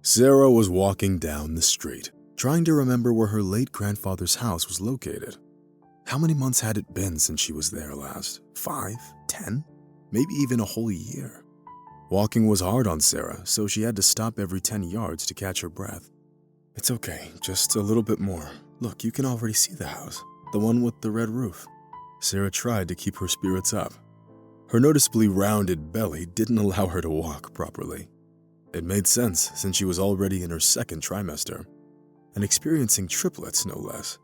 Sarah was walking down the street, trying to remember where her late grandfather's house was located. How many months had it been since she was there last? 5? 10? Maybe even a whole year. Walking was hard on Sarah, so she had to stop every 10 yards to catch her breath. It's okay, just a little bit more. Look, you can already see the house, the one with the red roof. Sarah tried to keep her spirits up. Her noticeably rounded belly didn't allow her to walk properly. It made sense since she was already in her second trimester, and experiencing triplets no less.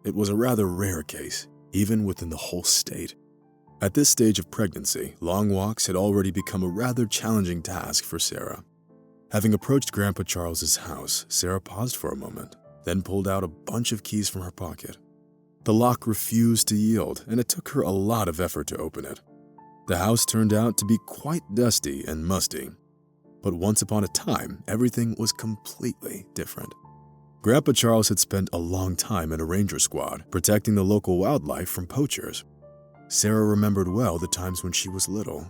It was a rather rare case, even within the whole state. At this stage of pregnancy, long walks had already become a rather challenging task for Sarah. Having approached Grandpa Charles's house, Sarah paused for a moment, then pulled out a bunch of keys from her pocket. The lock refused to yield, and it took her a lot of effort to open it. The house turned out to be quite dusty and musty. But once upon a time, everything was completely different. Grandpa Charles had spent a long time in a ranger squad, protecting the local wildlife from poachers. Sarah remembered well the times when she was little.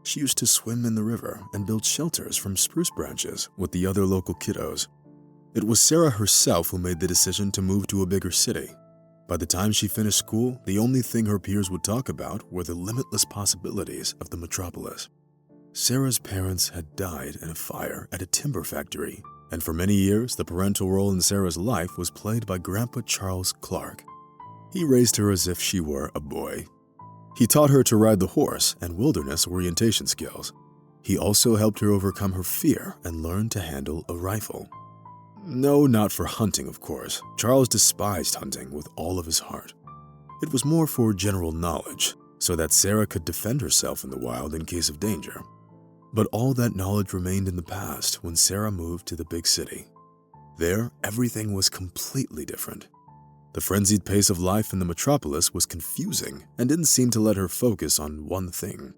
She used to swim in the river and build shelters from spruce branches with the other local kiddos. It was Sarah herself who made the decision to move to a bigger city. By the time she finished school, the only thing her peers would talk about were the limitless possibilities of the metropolis. Sarah's parents had died in a fire at a timber factory, and for many years, the parental role in Sarah's life was played by Grandpa Charles Clark. He raised her as if she were a boy. He taught her to ride the horse and wilderness orientation skills. He also helped her overcome her fear and learn to handle a rifle. No, not for hunting, of course. Charles despised hunting with all of his heart. It was more for general knowledge, so that Sarah could defend herself in the wild in case of danger. But all that knowledge remained in the past when Sarah moved to the big city. There, everything was completely different. The frenzied pace of life in the metropolis was confusing and didn't seem to let her focus on one thing.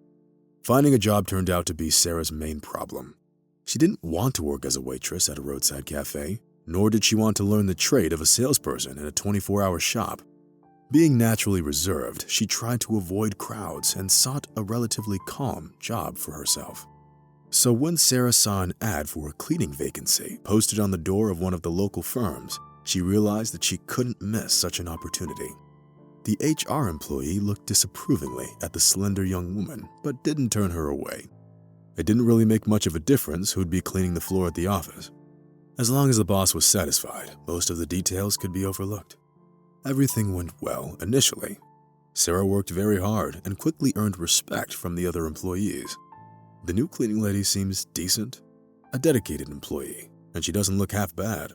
Finding a job turned out to be Sarah's main problem. She didn't want to work as a waitress at a roadside cafe, nor did she want to learn the trade of a salesperson in a 24-hour shop. Being naturally reserved, she tried to avoid crowds and sought a relatively calm job for herself. So when Sarah saw an ad for a cleaning vacancy posted on the door of one of the local firms, she realized that she couldn't miss such an opportunity. The HR employee looked disapprovingly at the slender young woman, but didn't turn her away. It didn't really make much of a difference who'd be cleaning the floor at the office. As long as the boss was satisfied, most of the details could be overlooked. Everything went well initially. Sarah worked very hard and quickly earned respect from the other employees. The new cleaning lady seems decent, a dedicated employee, and she doesn't look half bad,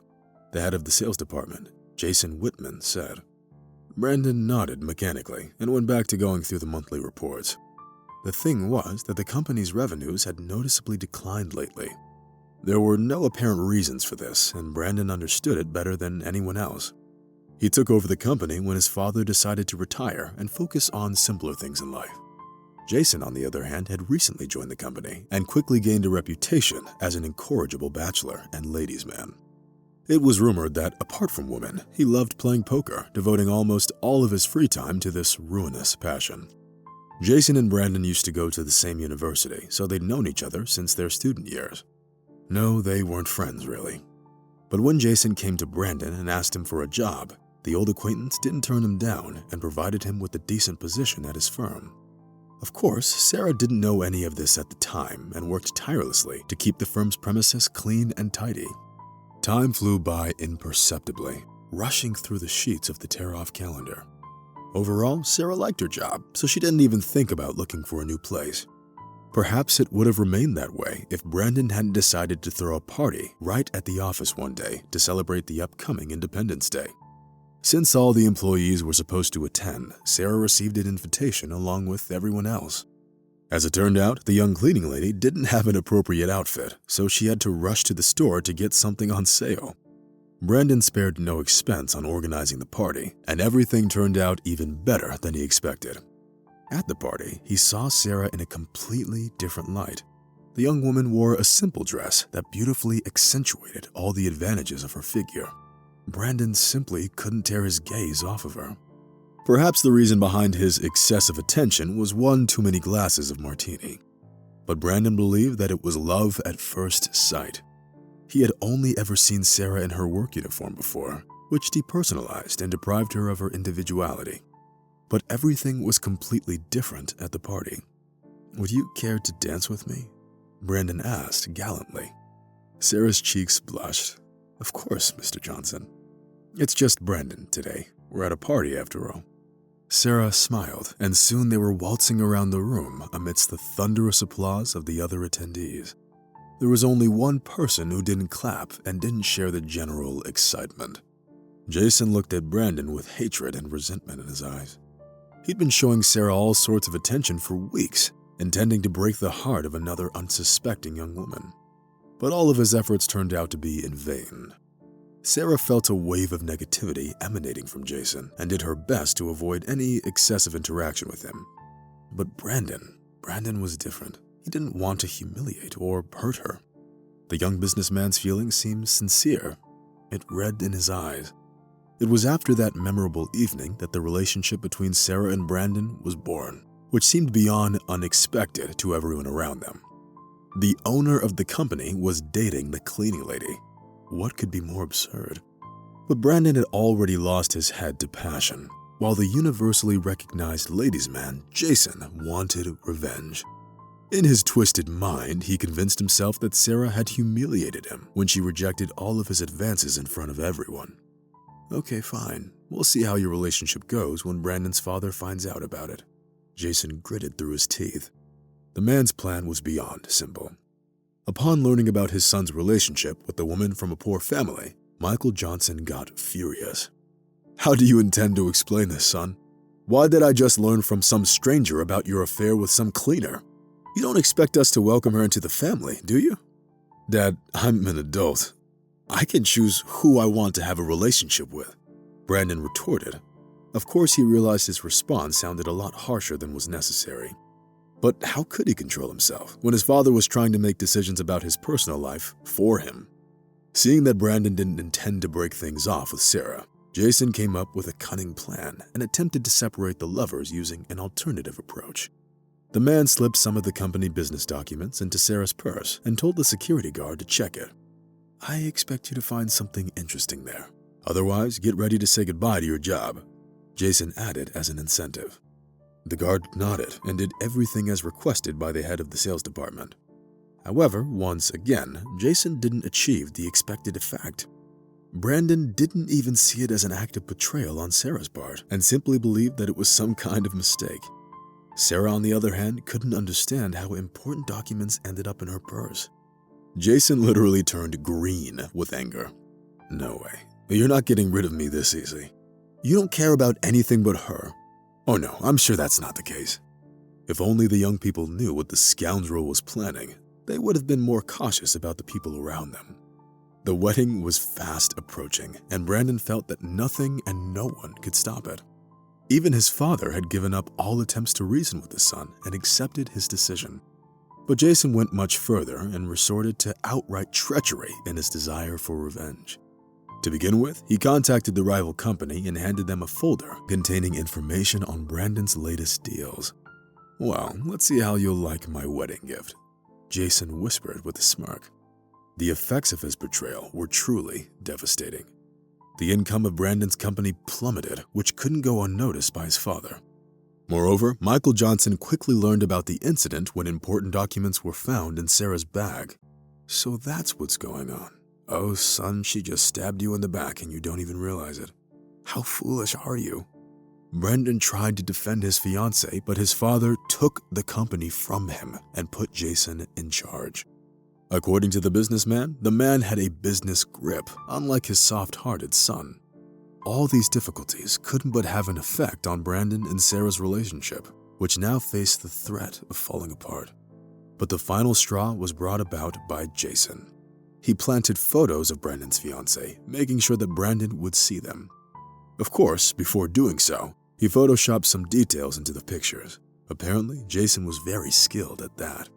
the head of the sales department, Jason Whitman, said. Brandon nodded mechanically and went back to going through the monthly reports. The thing was that the company's revenues had noticeably declined lately. There were no apparent reasons for this, and Brandon understood it better than anyone else. He took over the company when his father decided to retire and focus on simpler things in life. Jason, on the other hand, had recently joined the company and quickly gained a reputation as an incorrigible bachelor and ladies' man. It was rumored that, apart from women, he loved playing poker, devoting almost all of his free time to this ruinous passion. Jason and Brandon used to go to the same university, so they'd known each other since their student years. No, they weren't friends, really. But when Jason came to Brandon and asked him for a job, the old acquaintance didn't turn him down and provided him with a decent position at his firm. Of course, Sarah didn't know any of this at the time and worked tirelessly to keep the firm's premises clean and tidy. Time flew by imperceptibly, rushing through the sheets of the tear-off calendar. Overall, Sarah liked her job, so she didn't even think about looking for a new place. Perhaps it would have remained that way if Brandon hadn't decided to throw a party right at the office one day to celebrate the upcoming Independence Day. Since all the employees were supposed to attend, Sarah received an invitation along with everyone else. As it turned out, the young cleaning lady didn't have an appropriate outfit, so she had to rush to the store to get something on sale. Brandon spared no expense on organizing the party, and everything turned out even better than he expected. At the party, he saw Sarah in a completely different light. The young woman wore a simple dress that beautifully accentuated all the advantages of her figure. Brandon simply couldn't tear his gaze off of her. Perhaps the reason behind his excessive attention was one too many glasses of martini. But Brandon believed that it was love at first sight. He had only ever seen Sarah in her work uniform before, which depersonalized and deprived her of her individuality. But everything was completely different at the party. "Would you care to dance with me?" Brandon asked gallantly. Sarah's cheeks blushed. "Of course, Mr. Johnson. It's just Brandon today. We're at a party after all." Sarah smiled, and soon they were waltzing around the room amidst the thunderous applause of the other attendees. There was only one person who didn't clap and didn't share the general excitement. Jason looked at Brandon with hatred and resentment in his eyes. He'd been showing Sarah all sorts of attention for weeks, intending to break the heart of another unsuspecting young woman. But all of his efforts turned out to be in vain. Sarah felt a wave of negativity emanating from Jason and did her best to avoid any excessive interaction with him. But Brandon was different. He didn't want to humiliate or hurt her. The young businessman's feelings seemed sincere. It read in his eyes. It was after that memorable evening that the relationship between Sarah and Brandon was born, which seemed beyond unexpected to everyone around them. The owner of the company was dating the cleaning lady. What could be more absurd? But Brandon had already lost his head to passion, while the universally recognized ladies' man, Jason, wanted revenge. In his twisted mind, he convinced himself that Sarah had humiliated him when she rejected all of his advances in front of everyone. "Okay, fine. We'll see how your relationship goes when Brandon's father finds out about it." Jason gritted through his teeth. The man's plan was beyond simple. Upon learning about his son's relationship with a woman from a poor family, Michael Johnson got furious. "How do you intend to explain this, son? Why did I just learn from some stranger about your affair with some cleaner? You don't expect us to welcome her into the family, do you?" "Dad, I'm an adult. I can choose who I want to have a relationship with," Brandon retorted. Of course, he realized his response sounded a lot harsher than was necessary. But how could he control himself when his father was trying to make decisions about his personal life for him? Seeing that Brandon didn't intend to break things off with Sarah, Jason came up with a cunning plan and attempted to separate the lovers using an alternative approach. The man slipped some of the company business documents into Sarah's purse and told the security guard to check it. "I expect you to find something interesting there. Otherwise, get ready to say goodbye to your job," Jason added as an incentive. The guard nodded and did everything as requested by the head of the sales department. However, once again, Jason didn't achieve the expected effect. Brandon didn't even see it as an act of betrayal on Sarah's part and simply believed that it was some kind of mistake. Sarah, on the other hand, couldn't understand how important documents ended up in her purse. Jason literally turned green with anger. "No way. You're not getting rid of me this easy. You don't care about anything but her. Oh no, I'm sure that's not the case." If only the young people knew what the scoundrel was planning, they would have been more cautious about the people around them. The wedding was fast approaching, and Brandon felt that nothing and no one could stop it. Even his father had given up all attempts to reason with his son and accepted his decision. But Jason went much further and resorted to outright treachery in his desire for revenge. To begin with, he contacted the rival company and handed them a folder containing information on Brandon's latest deals. "Well, let's see how you'll like my wedding gift," Jason whispered with a smirk. The effects of his betrayal were truly devastating. The income of Brandon's company plummeted, which couldn't go unnoticed by his father. Moreover, Michael Johnson quickly learned about the incident when important documents were found in Sarah's bag. So that's what's going on. Oh, son, she just stabbed you in the back and you don't even realize it. How foolish are you? Brandon tried to defend his fiancée, but his father took the company from him and put Jason in charge. According to the businessman, the man had a business grip, unlike his soft-hearted son. All these difficulties couldn't but have an effect on Brandon and Sarah's relationship, which now faced the threat of falling apart. But the final straw was brought about by Jason. He planted photos of Brandon's fiancée, making sure that Brandon would see them. Of course, before doing so, he photoshopped some details into the pictures. Apparently, Jason was very skilled at that.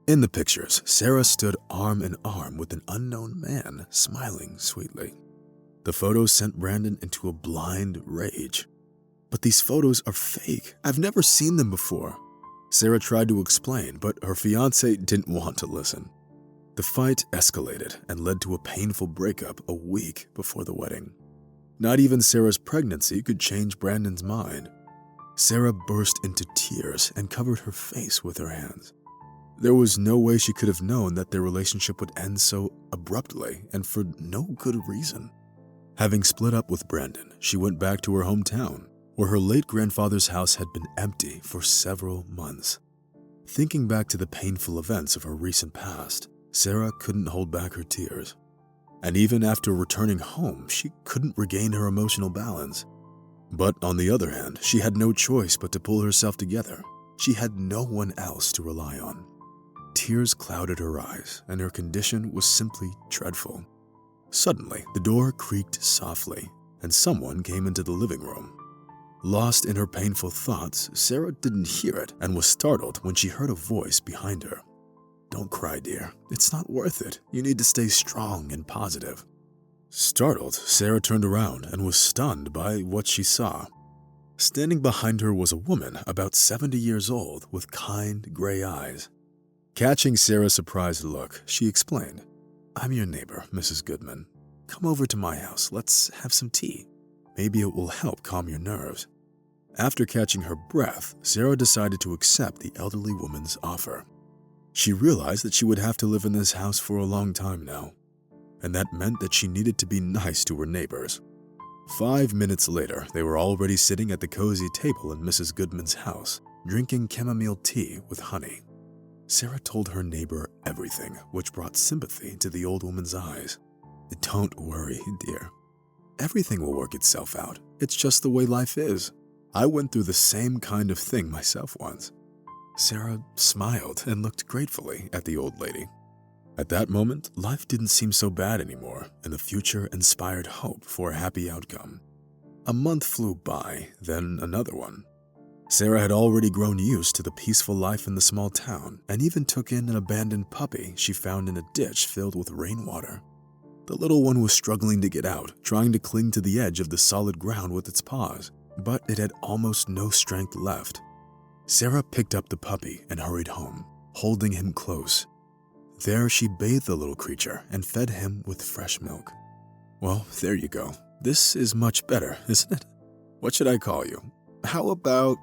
In the pictures, Sarah stood arm in arm with an unknown man, smiling sweetly. The photos sent Brandon into a blind rage. "But these photos are fake. I've never seen them before." Sarah tried to explain, but her fiancé didn't want to listen. The fight escalated and led to a painful breakup a week before the wedding. Not even Sarah's pregnancy could change Brandon's mind. Sarah burst into tears and covered her face with her hands. There was no way she could have known that their relationship would end so abruptly and for no good reason. Having split up with Brandon, she went back to her hometown, where her late grandfather's house had been empty for several months. Thinking back to the painful events of her recent past, Sarah couldn't hold back her tears. And even after returning home, she couldn't regain her emotional balance. But on the other hand, she had no choice but to pull herself together. She had no one else to rely on. Tears clouded her eyes, and her condition was simply dreadful. Suddenly, the door creaked softly, and someone came into the living room. Lost in her painful thoughts, Sarah didn't hear it and was startled when she heard a voice behind her. "Don't cry, dear. It's not worth it. You need to stay strong and positive." Startled, Sarah turned around and was stunned by what she saw. Standing behind her was a woman about 70 years old with kind, gray eyes. Catching Sarah's surprised look, she explained, "I'm your neighbor, Mrs. Goodman. Come over to my house. Let's have some tea. Maybe it will help calm your nerves." After catching her breath, Sarah decided to accept the elderly woman's offer. She realized that she would have to live in this house for a long time now, and that meant that she needed to be nice to her neighbors. 5 minutes later, they were already sitting at the cozy table in Mrs. Goodman's house, drinking chamomile tea with honey. Sarah told her neighbor everything, which brought sympathy to the old woman's eyes. "Don't worry, dear. Everything will work itself out. It's just the way life is. I went through the same kind of thing myself once." Sarah smiled and looked gratefully at the old lady. At that moment, life didn't seem so bad anymore, and the future inspired hope for a happy outcome. A month flew by, then another one. Sarah had already grown used to the peaceful life in the small town and even took in an abandoned puppy she found in a ditch filled with rainwater. The little one was struggling to get out, trying to cling to the edge of the solid ground with its paws, but it had almost no strength left. Sarah picked up the puppy and hurried home, holding him close. There she bathed the little creature and fed him with fresh milk. "Well, there you go. This is much better, isn't it? What should I call you? How about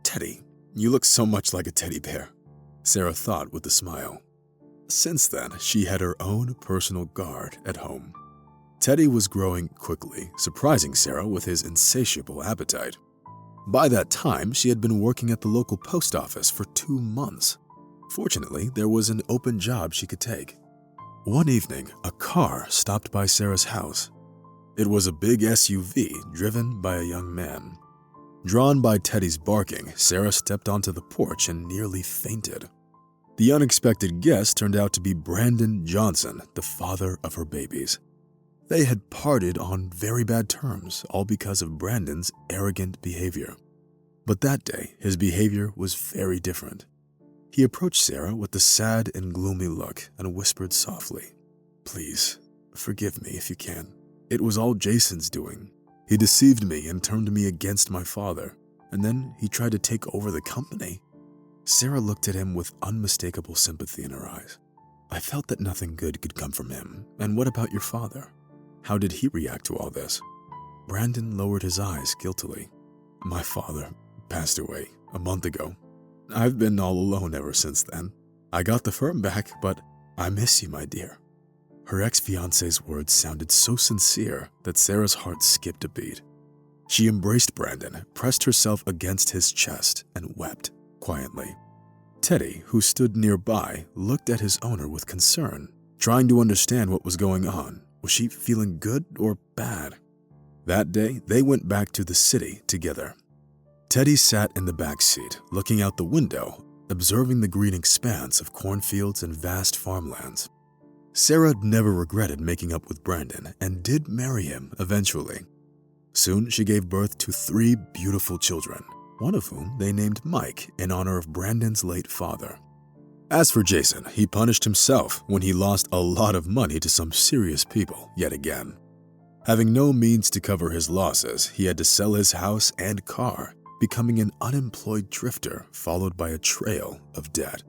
Teddy? You look so much like a teddy bear," Sarah thought with a smile. Since then, she had her own personal guard at home. Teddy was growing quickly, surprising Sarah with his insatiable appetite. By that time, she had been working at the local post office for 2 months. Fortunately, there was an open job she could take. One evening, a car stopped by Sarah's house. It was a big SUV driven by a young man. Drawn by Teddy's barking, Sarah stepped onto the porch and nearly fainted. The unexpected guest turned out to be Brandon Johnson, the father of her babies. They had parted on very bad terms, all because of Brandon's arrogant behavior. But that day, his behavior was very different. He approached Sarah with a sad and gloomy look and whispered softly, "Please, forgive me if you can. It was all Jason's doing. He deceived me and turned me against my father, and then he tried to take over the company." Sarah looked at him with unmistakable sympathy in her eyes. "I felt that nothing good could come from him. And what about your father? How did he react to all this?" Brandon lowered his eyes guiltily. "My father passed away a month ago. I've been all alone ever since then. I got the firm back, but I miss you, my dear." Her ex-fiancé's words sounded so sincere that Sarah's heart skipped a beat. She embraced Brandon, pressed herself against his chest, and wept quietly. Teddy, who stood nearby, looked at his owner with concern, trying to understand what was going on. Was she feeling good or bad? That day, they went back to the city together. Teddy sat in the back seat, looking out the window, observing the green expanse of cornfields and vast farmlands. Sarah never regretted making up with Brandon and did marry him eventually. Soon, she gave birth to 3 beautiful children, one of whom they named Mike in honor of Brandon's late father. As for Jason, he punished himself when he lost a lot of money to some serious people yet again. Having no means to cover his losses, he had to sell his house and car, becoming an unemployed drifter followed by a trail of debt.